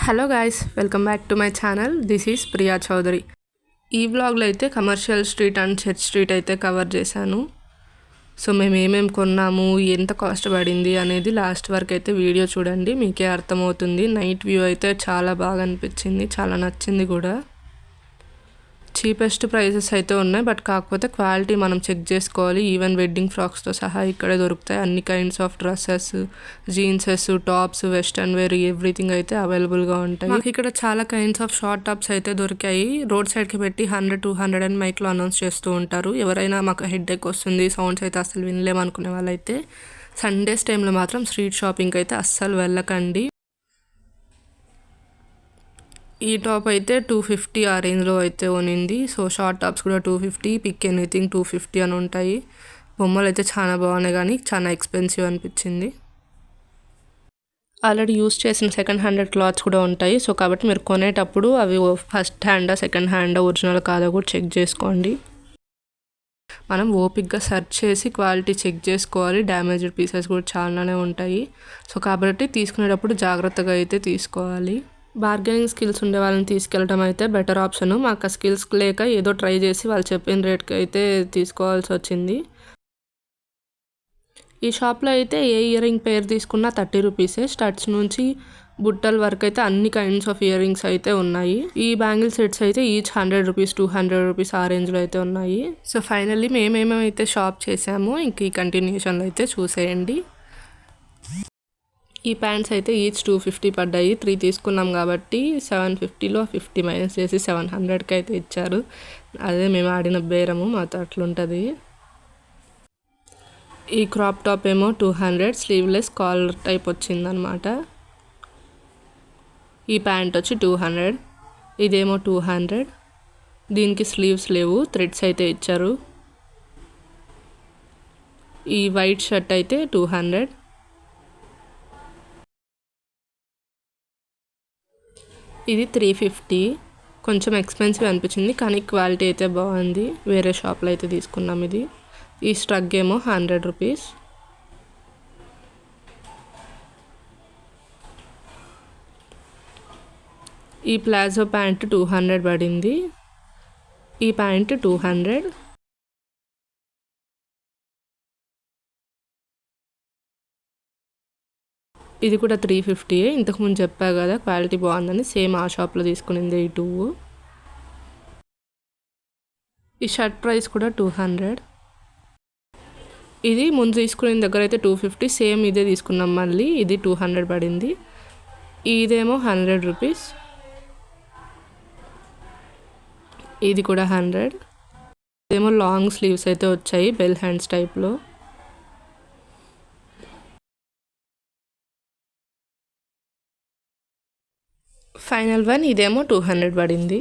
Hello guys, welcome back to my channel. This is Priya Chaudhary. ఈ వ్లాగ్లో అయితే commercial street and church street అయితే cover చేశాను. సో మేము ఏమేమి కొన్నాము, ఎంత కాస్ట్ పడింది అనేది లాస్ట్ వరకు అయితే వీడియో చూడండి, మీకే అర్థమవుతుంది. నైట్ వ్యూ అయితే చాలా బాగా అనిపించింది, చాలా నచ్చింది కూడా. చీపెస్ట్ ప్రైసెస్ అయితే ఉన్నాయి, బట్ కాకపోతే క్వాలిటీ మనం చెక్ చేసుకోవాలి. ఈవెన్ వెడ్డింగ్ ఫ్రాక్స్తో సహా ఇక్కడే దొరుకుతాయి. అన్ని kinds of dresses, jeanses, tops, western wear, everything అయితే అవైలబుల్గా ఉంటాయి. మాకు ఇక్కడ చాలా కైండ్స్ ఆఫ్ షార్ట్ టాప్స్ అయితే దొరికాయి. రోడ్ సైడ్కి పెట్టి 100-200 అని మైక్లో అనౌన్స్ చేస్తూ ఉంటారు. ఎవరైనా మాకు హెడ్ ఎక్ వస్తుంది, సౌండ్స్ అయితే అసలు వినలేమనుకునే వాళ్ళైతే సండేస్ టైంలో మాత్రం స్ట్రీట్ షాపింగ్ అయితే అస్సలు వెళ్ళకండి. ఈ టాప్ అయితే 250 ఆ రేంజ్లో అయితే ఉనింది. సో షార్ట్ టాప్స్ కూడా 250, పిక్ ఎనీథింగ్ 250 అని ఉంటాయి. బొమ్మలు అయితే చాలా బాగున్నాయి, కానీ చాలా ఎక్స్పెన్సివ్ అనిపించింది. ఆల్రెడీ యూస్ చేసిన సెకండ్ హ్యాండ్ క్లాత్స్ కూడా ఉంటాయి. సో కాబట్టి మీరు కొనేటప్పుడు అవి ఫస్ట్ హ్యాండా సెకండ్ హ్యాండా ఒరిజినల్ కాదో కూడా చెక్ చేసుకోండి. మనం ఓపిక్గా సెర్చ్ చేసి క్వాలిటీ చెక్ చేసుకోవాలి. డ్యామేజ్డ్ పీసెస్ కూడా చాలానే ఉంటాయి. సో కాబట్టి తీసుకునేటప్పుడు జాగ్రత్తగా అయితే తీసుకోవాలి. బార్గెనింగ్ స్కిల్స్ ఉండే వాళ్ళని తీసుకెళ్ళడం అయితే బెటర్ ఆప్షన్. మాకు ఆ స్కిల్స్ లేక ఏదో ట్రై చేసి వాళ్ళు చెప్పిన రేట్కి అయితే తీసుకోవాల్సి వచ్చింది. ఈ షాప్లో అయితే ఏ ఇయర్ రింగ్ పేర్ తీసుకున్నా 30 రూపీసే. స్టడ్స్ నుంచి బుట్టల వరకు అయితే అన్ని కైండ్స్ ఆఫ్ ఇయర్ రింగ్స్ అయితే ఉన్నాయి. ఈ బ్యాంగిల్ సెట్స్ అయితే ఈచ్ 100 రూపీస్, 200 రూపీస్ ఆ రేంజ్లో అయితే ఉన్నాయి. సో ఫైనల్లీ మేమేమైతే షాప్ చేసామో ఇంక ఈ కంటిన్యూషన్లో అయితే చూసేయండి. ఈ ప్యాంట్స్ అయితే ఈచ్ 250 పడ్డాయి. 3 తీసుకున్నాం కాబట్టి 750లో 50 మైనస్ చేసి 700కి అయితే ఇచ్చారు. అదే మేము ఆడిన బేరము, మాతో అట్లుంటుంది. ఈ క్రాప్ టాప్ ఏమో 200, స్లీవ్లెస్ కాలర్ టైప్ వచ్చిందనమాట. ఈ ప్యాంట్ వచ్చి 200, ఇదేమో 200. దీనికి స్లీవ్స్ లేవు, థ్రెడ్స్ అయితే ఇచ్చారు. ఈ వైట్ షర్ట్ అయితే 200. ఇది 350. కొంచెం ఎక్స్పెన్సివ్ అనిపించింది, కానీ క్వాలిటీ అయితే బాగుంది. వేరే షాప్లో అయితే తీసుకున్నాం ఇది. ఈ స్ట్రగ్ ఏమో 100 రూపీస్. ఈ ప్లాజో ప్యాంట్ 200 పడింది. ఈ ప్యాంట్ 200. ఇది కూడా 350. ఇంతకుముందు చెప్పా కదా క్వాలిటీ బాగుందని, సేమ్ ఆ షాప్లో తీసుకునింది ఈ 2. ఈ షర్ట్ ప్రైస్ కూడా 200. ఇది ముందు తీసుకునే దగ్గర అయితే 250, సేమ్ ఇదే తీసుకున్నాం మళ్ళీ. ఇది 200 పడింది. ఇదేమో 100 రూపీస్. ఇది కూడా 100. ఇదేమో లాంగ్ స్లీవ్స్ అయితే వచ్చాయి, బెల్ హ్యాండ్స్ టైప్లో. ఫైనల్ వన్ ఇదేమో 200 పడింది.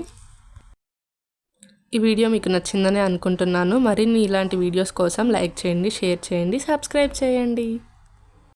ఈ వీడియో మీకు నచ్చిందని అనుకుంటున్నాను. మరిన్ని ఇలాంటి వీడియోస్ కోసం లైక్ చేయండి, షేర్ చేయండి, సబ్స్క్రైబ్ చేయండి.